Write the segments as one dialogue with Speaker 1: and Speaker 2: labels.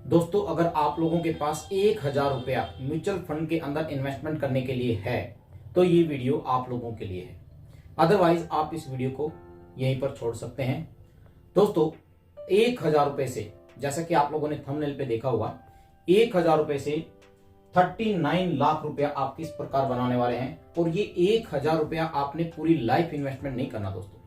Speaker 1: दोस्तों, अगर आप लोगों के पास 1,000 रुपया म्यूचुअल फंड के अंदर इन्वेस्टमेंट करने के लिए है तो ये वीडियो आप लोगों के लिए है। अदरवाइज आप इस वीडियो को यहीं पर छोड़ सकते हैं। दोस्तों, 1,000 रुपए से, जैसा कि आप लोगों ने थंबनेल पे देखा होगा, 1,000 रुपए से 39 लाख रुपया आप किस प्रकार बनाने वाले हैं। और ये 1,000 रुपया आपने पूरी लाइफ इन्वेस्टमेंट नहीं करना दोस्तों,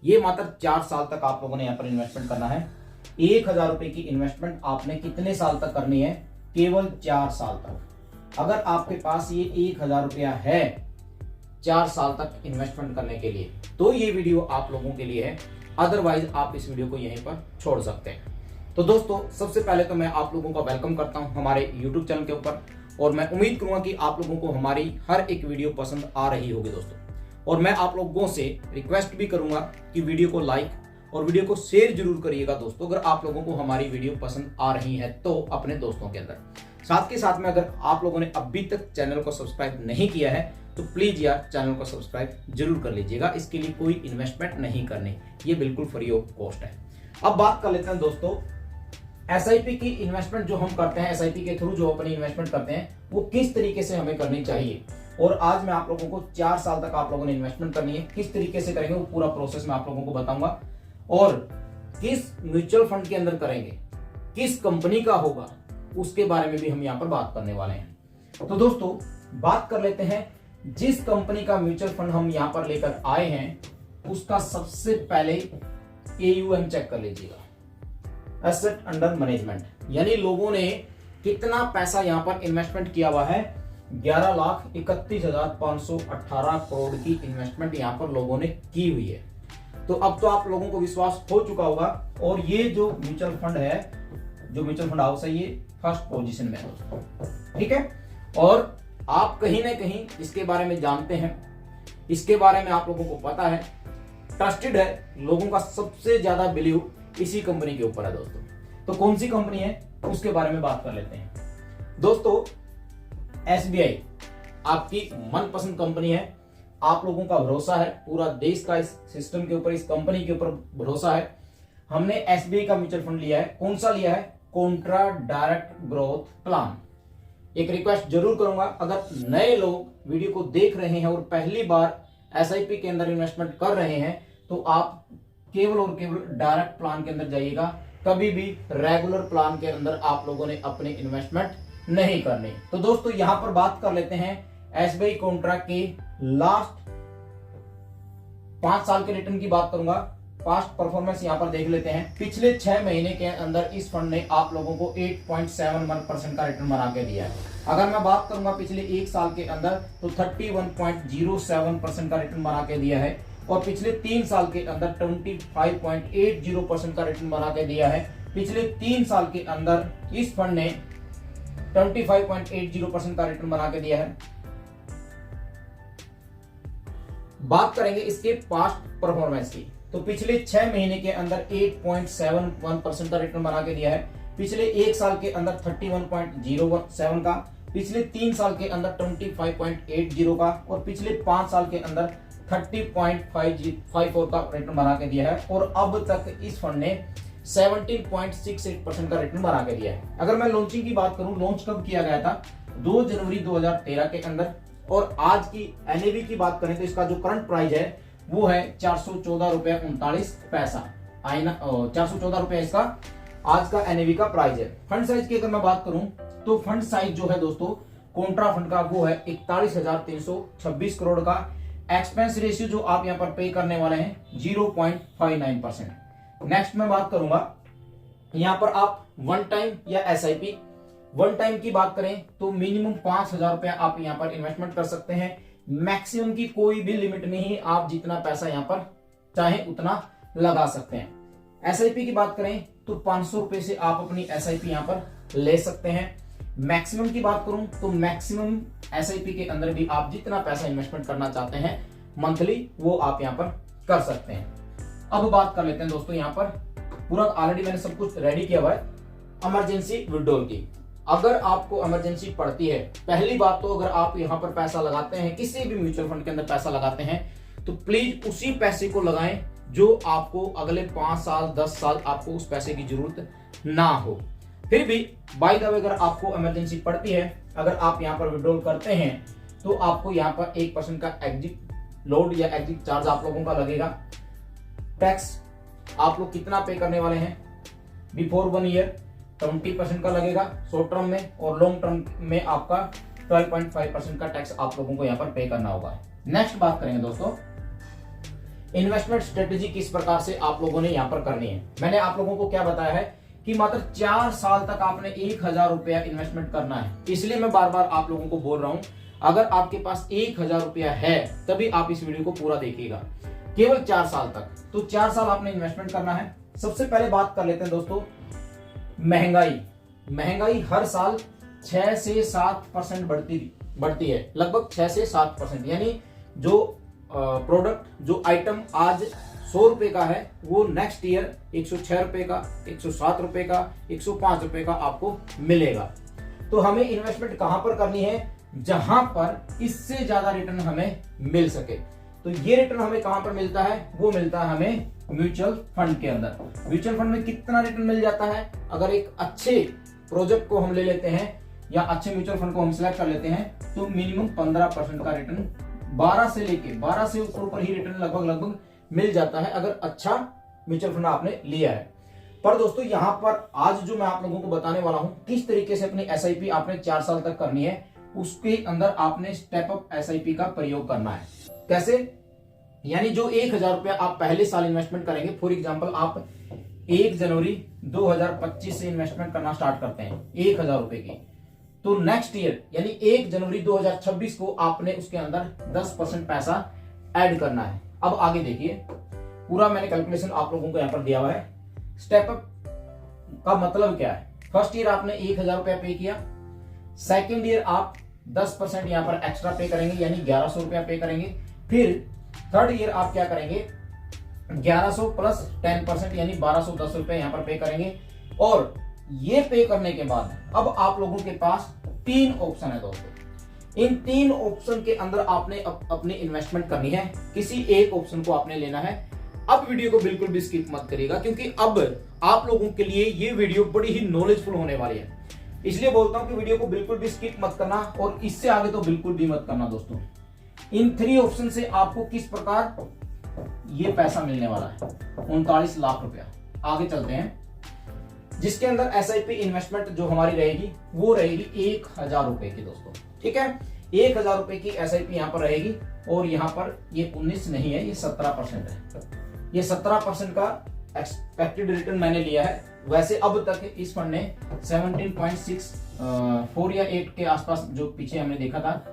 Speaker 1: ये मात्र 4 साल तक आप लोगों ने यहाँ पर इन्वेस्टमेंट करना है। 1,000 रुपए की इन्वेस्टमेंट आपने कितने साल तक करनी है? केवल 4 साल तक। अगर आपके पास ये 1,000 रुपया है 4 साल तक इन्वेस्टमेंट करने के लिए, तो ये वीडियो आप लोगों के लिए है। अदरवाइज आप इस वीडियो को यहीं पर छोड़ सकते हैं। तो दोस्तों, सबसे पहले तो मैं आप लोगों का वेलकम करता हूं हमारे YouTube चैनल के ऊपर, और मैं उम्मीद करूंगा कि आप लोगों को हमारी हर एक वीडियो पसंद आ रही होगी दोस्तों। और मैं आप लोगों से रिक्वेस्ट भी करूंगा कि वीडियो को लाइक और वीडियो को शेयर जरूर करिएगा दोस्तों, अगर आप लोगों को हमारी वीडियो पसंद आ रही है तो अपने दोस्तों के अंदर। साथ के साथ में अगर आप लोगों ने अभी तक चैनल को सब्सक्राइब नहीं किया है तो प्लीज यार चैनल को सब्सक्राइब जरूर कर लीजिएगा। इसके लिए कोई इन्वेस्टमेंट नहीं करनी, ये बिल्कुल फ्री ऑफ कॉस्ट है। अब बात कर लेते हैं दोस्तों, एसआईपी की इन्वेस्टमेंट जो हम करते हैं, एसआईपी के थ्रू जो अपनी इन्वेस्टमेंट करते हैं, वो किस तरीके से हमें करनी चाहिए। और आज मैं आप लोगों को 4 साल तक आप लोगों ने इन्वेस्टमेंट करनी है, किस तरीके से करेंगे वो पूरा प्रोसेस मैं आप लोगों को बताऊंगा। और किस म्यूचुअल फंड के अंदर करेंगे, किस कंपनी का होगा, उसके बारे में भी हम यहाँ पर बात करने वाले हैं। तो दोस्तों, बात कर लेते हैं, जिस कंपनी का म्यूचुअल फंड हम यहाँ पर लेकर आए हैं उसका सबसे पहले AUM चेक कर लीजिएगा, एसेट अंडर मैनेजमेंट, यानी लोगों ने कितना पैसा यहाँ पर इन्वेस्टमेंट किया हुआ है। 11,31,518 करोड़ की इन्वेस्टमेंट यहाँ पर लोगों ने की हुई है। तो अब तो आप लोगों को विश्वास हो चुका होगा। और ये जो म्यूचुअल फंड है, जो म्यूचुअल फंड हाउस है, ये फर्स्ट पोजीशन में है दोस्तों, ठीक है। और आप कहीं ना कहीं इसके बारे में जानते हैं, इसके बारे में आप लोगों को पता है, ट्रस्टेड है, लोगों का सबसे ज्यादा बिलीव इसी कंपनी के ऊपर है दोस्तों। तो कौन सी कंपनी है उसके बारे में बात कर लेते हैं दोस्तों। SBI आपकी मनपसंद कंपनी है, आप लोगों का भरोसा है, पूरा देश का इस सिस्टम के ऊपर, इस कंपनी के ऊपर भरोसा है। हमने SBI का म्यूचुअल फंड लिया है। कौन सा लिया है? Contra direct growth plan. एक रिक्वेस्ट जरूर करूंगा, अगर नए लोग वीडियो को देख रहे हैं और पहली बार SIP के अंदर इन्वेस्टमेंट कर रहे हैं, तो आप केवल और केवल डायरेक्ट प्लान के अंदर जाइएगा। कभी भी रेगुलर प्लान के अंदर आप लोगों ने अपनी इन्वेस्टमेंट नहीं करनी। तो दोस्तों, यहां पर बात कर लेते हैं SBI कॉन्ट्रा के लास्ट 5 साल के रिटर्न की बात करूंगा। पास्ट परफॉर्मेंस यहां पर देख लेते हैं। पिछले 6 महीने के अंदर इस फंड ने आप लोगों को 8.71% का रिटर्न बना के दिया है। अगर मैं बात करूंगा पिछले 1 साल के अंदर, तो 31.07% का रिटर्न बना के दिया है। और पिछले 3 साल के अंदर 25.80% का रिटर्न बना के दिया है। पिछले 3 साल के अंदर इस फंड ने 25.80% का रिटर्न बना के दिया है। बात करेंगे इसके पास्ट परफॉर्मेंस की, तो पिछले 6 महीने के अंदर 8.71% का रिटर्न बना के दिया है। पिछले 1 साल के अंदर 31.07 का, पिछले 3 साल के अंदर 25.80 का, और पिछले 5 साल के अंदर 30.54 का रिटर्न बना के दिया है। और अब तक इस फंड ने 17.68% का रिटर्न बना के दिया है। अगर मैं लॉन्चिंग की बात करूं, लॉन्च कब किया गया था? 2 जनवरी 2013 के अंदर। और आज की NAV की बात करें तो इसका जो करंट प्राइस है वो है 414.39 आईना 414 रुपए इसका आज का NAV का प्राइस है। फंड साइज की अगर मैं बात करूं तो फंड साइज जो है दोस्तों कॉन्ट्रा फंड का वो है 41,326 करोड़ का। एक्सपेंस रेशियो जो आप यहां पर पे करने वाले हैं 0.59%। नेक्स्ट मैं बात करूंगा, यहां पर आप वन टाइम या SIP, वन टाइम की बात करें तो मिनिमम 5,000 रुपया आप यहां पर इन्वेस्टमेंट कर सकते हैं। मैक्सिमम की कोई भी लिमिट नहीं, आप जितना पैसा यहां पर चाहे उतना लगा सकते हैं। SIP की बात करें तो 500 रुपए से आप अपनी SIP यहां पर ले सकते हैं। मैक्सिमम की बात करूं तो मैक्सिमम SIP के अंदर भी आप जितना पैसा इन्वेस्टमेंट करना चाहते हैं मंथली, वो आप यहां पर कर सकते हैं। अब बात कर लेते हैं दोस्तों, यहां पर पूरा ऑलरेडी मैंने सब कुछ रेडी किया हुआ है इमरजेंसी विड्रॉल की। अगर आपको इमरजेंसी पड़ती है, पहली बात तो अगर आप यहां पर पैसा लगाते हैं, किसी भी म्यूचुअल फंड के अंदर पैसा लगाते हैं, तो प्लीज उसी पैसे को लगाएं जो आपको अगले 5 साल 10 साल आपको उस पैसे की जरूरत ना हो। फिर भी बाय द वे अगर आपको इमरजेंसी पड़ती है, अगर आप यहाँ पर विड्रॉल करते हैं तो आपको यहाँ पर 1% का एग्जिट लोड या एग्जिट चार्ज आप लोगों का लगेगा। टैक्स आप लोग कितना पे करने वाले हैं, बिफोर 1 ईयर 20% का लगेगा शॉर्ट टर्म में, और लॉन्ग टर्म में आपका 12.5% का टैक्स आप लोगों को यहाँ पर पे करना होगा। नेक्स्ट बात करेंगे दोस्तों, इन्वेस्टमेंट स्ट्रेटेजी किस प्रकार से आप लोगों ने यहाँ पर करनी है। मैंने आप लोगों को क्या बताया है कि मात्र 4 साल तक आपने 1000 रुपया इन्वेस्टमेंट करना है। इसलिए मैं बार बार आप लोगों को बोल रहा हूं, अगर आपके पास 1000 रुपया है तभी आप इस वीडियो को पूरा देखिएगा, केवल 4 साल तक। तो 4 साल आपने इन्वेस्टमेंट करना है। सबसे पहले बात कर लेते हैं दोस्तों, महंगाई हर साल 6 से 7% बढ़ती है, लगभग 6 से 7%। यानी जो प्रोडक्ट, जो आइटम आज 100 रुपए का है, वो नेक्स्ट ईयर 106 रुपए का, 107 रुपए का, 105 रुपए का आपको मिलेगा। तो हमें इन्वेस्टमेंट कहां पर करनी है, जहां पर इससे ज्यादा रिटर्न हमें मिल सके। तो ये रिटर्न हमें कहां पर मिलता है, वो मिलता है हमें म्यूचुअल फंड के अंदर। म्यूचुअल फंड में कितना रिटर्न मिल जाता है, अगर एक अच्छे प्रोजेक्ट को हम ले लेते हैं या अच्छे म्यूचुअल फंड को हम सिलेक्ट कर लेते हैं, तो मिनिमम 15% का रिटर्न 12 से ऊपर ही रिटर्न लगभग मिल जाता है, अगर अच्छा म्यूचुअल फंड आपने लिया है। पर दोस्तों यहां पर आज जो मैं आप लोगों को बताने वाला हूं, किस तरीके से अपनी एसआईपी आपने 4 साल तक करनी है, उसके अंदर आपने स्टेप अप एसआईपी का प्रयोग करना है। कैसे, यानी जो 1000 रुपया आप पहले साल इन्वेस्टमेंट करेंगे, फॉर एग्जांपल आप 1 जनवरी 2025 से इन्वेस्टमेंट करना स्टार्ट करते हैं 1000 रुपए की, तो नेक्स्ट ईयर यानी 1 जनवरी 2026 को आपने उसके अंदर 10% पैसा ऐड करना है। अब आगे देखिए, पूरा मैंने कैलकुलेशन आप लोगों को यहां पर दिया हुआ है। स्टेप अप का मतलब क्या है, फर्स्ट ईयर आपने 1000 रुपया पे किया, सेकेंड ईयर आप 10% यहां पर एक्स्ट्रा पे करेंगे, यानी 1100 रुपया पे करेंगे। फिर थर्ड ईयर आप क्या करेंगे, 1100 प्लस 10% यानी 1210 रुपए यहां पर पे करेंगे। और ये पे करने के बाद अब आप लोगों के पास 3 ऑप्शन है दोस्तों। इन 3 ऑप्शन के अंदर आपने अपनी इन्वेस्टमेंट करनी है, किसी एक ऑप्शन को आपने लेना है। अब वीडियो को बिल्कुल भी स्किप मत करिएगा, क्योंकि अब आप लोगों के लिए ये वीडियो बड़ी ही नॉलेजफुल होने वाली है। इसलिए बोलता हूं कि वीडियो को बिल्कुल भी स्किप मत करना, और इससे आगे तो बिल्कुल भी मत करना दोस्तों। इन 3 ऑप्शन से आपको किस प्रकार ये पैसा मिलने वाला है, 39 लाख रुपया। आगे चलते हैं, जिसके अंदर एसआईपी इन्वेस्टमेंट जो हमारी रहेगी वो रहेगी 1000 रुपए की दोस्तों, ठीक है। 1000 रुपए की एसआईपी यहां पर रहेगी, और यहां पर ये 19 नहीं है, ये 17% है। ये 17% का एक्सपेक्टेड रिटर्न मैंने लिया है। वैसे अब तक इस फंड ने 17.64 या 8 के आसपास जो पीछे हमने देखा था,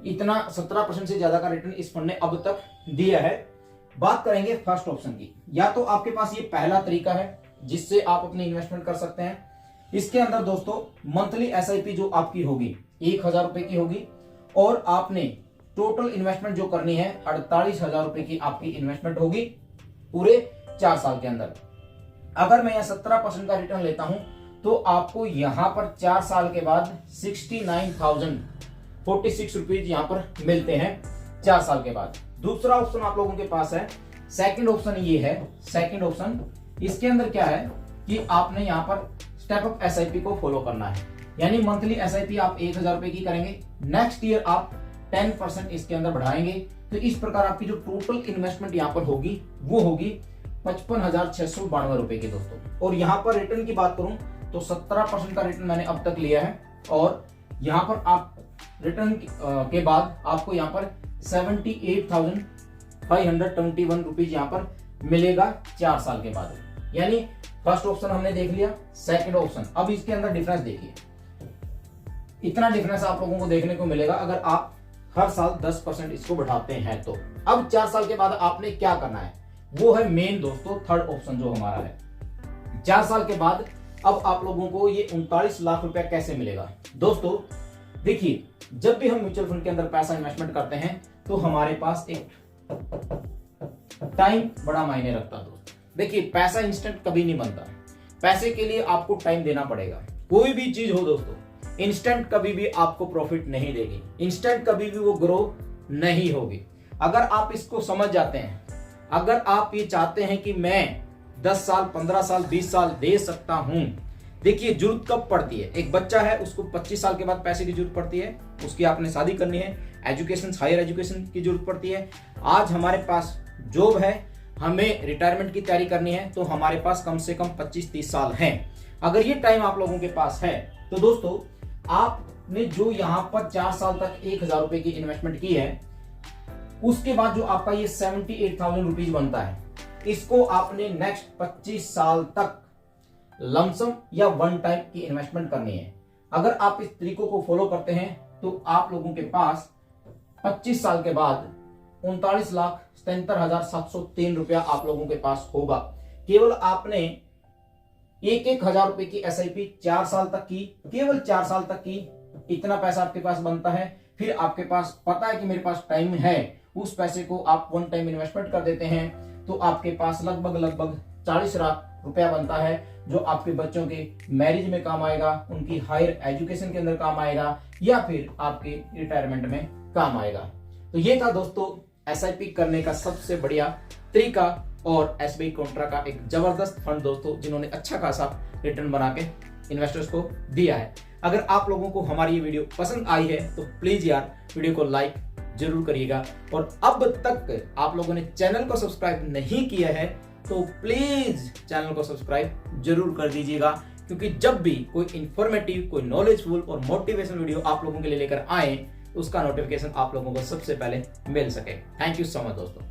Speaker 1: इतना 17% से ज्यादा का रिटर्न इस फंड ने अब तक दिया है। बात करेंगे फर्स्ट ऑप्शन की, या तो आपके पास ये पहला तरीका है जिससे आप अपनी इन्वेस्टमेंट कर सकते हैं। इसके अंदर दोस्तों मंथली एसआईपी जो आपकी होगी 1000 रुपए की होगी, और आपने टोटल इन्वेस्टमेंट जो करनी है 48,000 रुपए की आपकी इन्वेस्टमेंट होगी पूरे 4 साल के अंदर। अगर मैं यहां 17% का रिटर्न लेता हूं तो आपको यहां पर 4 साल के बाद 69,046 रुपीज यहां पर मिलते हैं 4 साल के बाद। दूसरा ऑप्शन आप लोगों के पास है, सेकंड ऑप्शन ये है। सेकंड ऑप्शन, इसके अंदर क्या है कि आपने यहां पर स्टेप अप एसआईपी को फॉलो करना है, यानी मंथली एसआईपी आप 1000 रुपए की करेंगे, नेक्स्ट ईयर आप 10% इसके अंदर बढ़ाएंगे। तो इस प्रकार आपकी जो टोटल इन्वेस्टमेंट यहां पर होगी वो होगी 55,692 रुपए की दोस्तों। और यहां पर रिटर्न की बात करूं तो 17% का रिटर्न मैंने अब तक लिया है, और यहां पर आप रिटर्न के बाद आपको यहां पर 78,521 रुपीज यहां पर मिलेगा 4 साल के बाद। यानी फर्स्ट ऑप्शन हमने देख लिया, सेकंड ऑप्शन। अब इसके अंदर डिफरेंस देखिए, इतना डिफरेंस आप लोगों को देखने को मिलेगा अगर आप हर साल 10% इसको बढ़ाते हैं तो। अब 4 साल के बाद आपने क्या करना है, वो है मेन दोस्तों थर्ड ऑप्शन जो हमारा है। 4 साल के बाद अब आप लोगों को ये 39 लाख रुपया कैसे मिलेगा दोस्तों। देखिए, जब भी हम म्यूचुअल फंड के अंदर पैसा इन्वेस्टमेंट करते हैं तो हमारे पास एक टाइम बड़ा मायने रखता है दोस्तों। देखिए, पैसा इंस्टेंट कभी नहीं बनता, पैसे के लिए आपको टाइम देना पड़ेगा। कोई भी चीज हो दोस्तों, इंस्टेंट कभी भी आपको प्रॉफिट नहीं देगी, इंस्टेंट कभी भी वो ग्रो नहीं होगी। अगर आप इसको समझ जाते हैं, अगर आप ये चाहते हैं कि मैं 10 साल 15 साल 20 साल दे सकता हूं, देखिए जरूरत कब पड़ती है, एक बच्चा है उसको 25 साल के बाद पैसे की जरूरत पड़ती है, उसकी आपने शादी करनी है, एजुकेशन हायर एजुकेशन की जरूरत पड़ती है। आज हमारे पास जॉब है, हमें रिटायरमेंट की तैयारी करनी है, तो हमारे पास कम से कम 25-30 साल हैं। अगर ये टाइम आप लोगों के पास है तो दोस्तों आपने जो यहाँ पर 4 साल तक 1000 रुपए की इन्वेस्टमेंट की है, उसके बाद जो आपका ये 78,000 रुपीज बनता है, इसको आपने नेक्स्ट 25 साल तक लमसम या वन टाइम की इन्वेस्टमेंट करनी है। अगर आप इस तरीकों को फॉलो करते हैं तो आप लोगों के पास 25 साल के बाद 39,77,703 रुपया आप लोगों के पास होगा। केवल आपने 1,000 रुपए की SIP 4 साल तक की, केवल 4 साल तक की, इतना पैसा आपके पास बनता है। फिर आपके पास पता है कि मेरे पास टाइम है, उस पैसे को आप वन टाइम इन्वेस्टमेंट कर देते हैं, तो आपके पास लगभग 40 लाख रुपया बनता है, जो आपके बच्चों के मैरिज में काम आएगा, उनकी हायर एजुकेशन के अंदर काम आएगा, या फिर आपके रिटायरमेंट में काम आएगा। तो ये था दोस्तों SIP करने का सबसे बढ़िया तरीका और SBI कॉन्ट्रा का एक जबरदस्त फंड दोस्तों, जिन्होंने अच्छा खासा रिटर्न बना के इन्वेस्टर्स को दिया है। अगर आप लोगों को हमारी ये वीडियो पसंद आई है तो प्लीज यार वीडियो को लाइक जरूर करिएगा, और अब तक आप लोगों ने चैनल को सब्सक्राइब नहीं किया है तो प्लीज चैनल को सब्सक्राइब जरूर कर दीजिएगा, क्योंकि जब भी कोई इंफॉर्मेटिव, कोई नॉलेजफुल और मोटिवेशनल वीडियो आप लोगों के लिए लेकर आए, उसका नोटिफिकेशन आप लोगों को सबसे पहले मिल सके। थैंक यू सो मच दोस्तों।